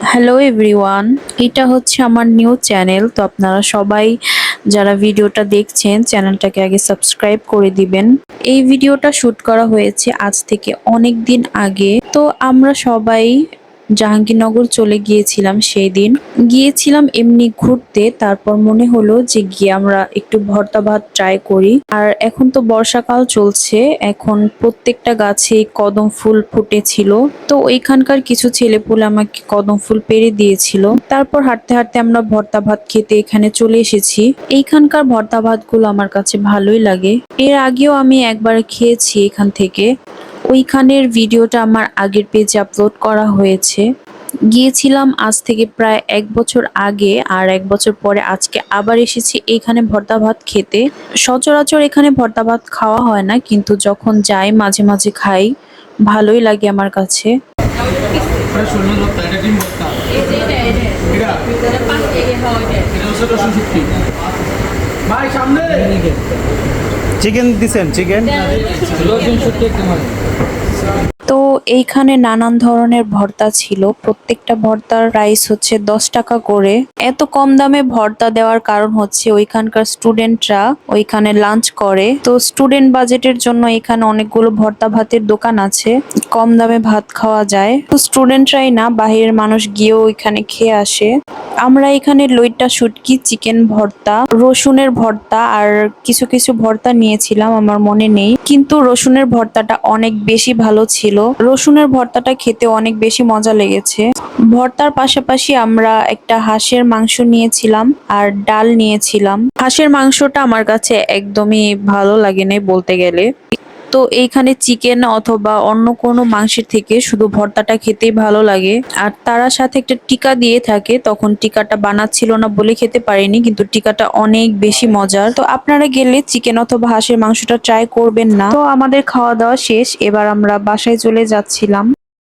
Hello everyone, এটা হচ্ছে আমার নিউ চ্যানেল। তো আপনারা সবাই যারা ভিডিওটা দেখছেন চ্যানেলটাকে আগে সাবস্ক্রাইব করে দিবেন। এই ভিডিওটা শুট করা হয়েছে আজ থেকে অনেক দিন আগে। তো আমরা সবাই জাহাঙ্গীরনগর চলে গিয়েছিলাম। সেই দিন গিয়েছিলাম এমনি ঘুরতে, তারপর মনে হলো যে গিয়ে আমরা একটু ভর্তা ভাত ট্রাই করি। আর এখন তো বর্ষাকাল চলছে, এখন প্রত্যেকটা গাছে কদম ফুল ফুটেছিল। তো ওইখানকার কিছু ছেলেপুলে আমাকে কদম ফুল পেড়ে দিয়েছিল। তারপর হাঁটতে হাঁটতে আমরা ভর্তা ভাত খেতে এখানে চলে এসেছি। এইখানকার ভর্তা ভাতগুলো আমার কাছে ভালোই লাগে। এর আগেও আমি একবার খেয়েছি এখান থেকে। ওইখানের ভিডিওটা আমার আগের পেজে আপলোড করা হয়েছে। গিয়েছিলাম আজ থেকে প্রায় 1 বছর আগে, আর 1 বছর পরে আজকে আবার এসেছি এইখানে ভর্তা ভাত খেতে। সচরাচর এখানে ভর্তা ভাত খাওয়া হয় না, কিন্তু যখন যাই মাঝে মাঝে খাই, ভালোই লাগে আমার কাছে। চিকেন দিছেন? চিকেন তো এইখানে নানান ধরনের ভর্তা ছিল। প্রত্যেকটা ভর্তার প্রাইস হচ্ছে 10 টাকা করে। এত কম দামে ভর্তা দেওয়ার কারণ হচ্ছে ওইখানকার স্টুডেন্টরা ওইখানে লাঞ্চ করে। তো স্টুডেন্ট বাজেটের জন্য এখানে অনেকগুলো ভর্তা ভাতের দোকান আছে, কম দামে ভাত খাওয়া যায়। তো স্টুডেন্টরাই না, বাহিরের মানুষ গিয়েও ওইখানে খেয়ে আসে। আমরা এখানে লইট্টা শুটকি, চিকেন ভর্তা, রসুনের ভর্তা আর কিছু কিছু ভর্তা নিয়েছিলাম, আমার মনে নেই, কিন্তু রসুনের ভর্তাটা অনেক বেশি ভালো ছিল। রসুনের ভর্তাটা খেতে অনেক বেশি মজা লেগেছে। ভর্তার পাশাপাশি আমরা একটা হাঁসের মাংস নিয়েছিলাম আর ডাল নিয়েছিলাম। হাঁসের মাংসটা আমার কাছে একদমই ভালো লাগে নাই বলতে গেলে। তো এইখানে চিকেন অথবা অন্য কোনো মাংসের থেকে শুধু ভর্তাটা খেতেই ভালো লাগে। আর তারা সাথে একটা টিকা দিয়ে থাকে, তখন টিকাটা বানাচ্ছিল না বলে খেতে পারিনি, কিন্তু টিকাটা অনেক বেশি মজার। তো আপনারা গেলে চিকেন অথবা হাঁসের মাংসটা ট্রাই করবেন না। তো আমাদের খাওয়া দাওয়া শেষ, এবার আমরা বাসায় চলে যাচ্ছিলাম।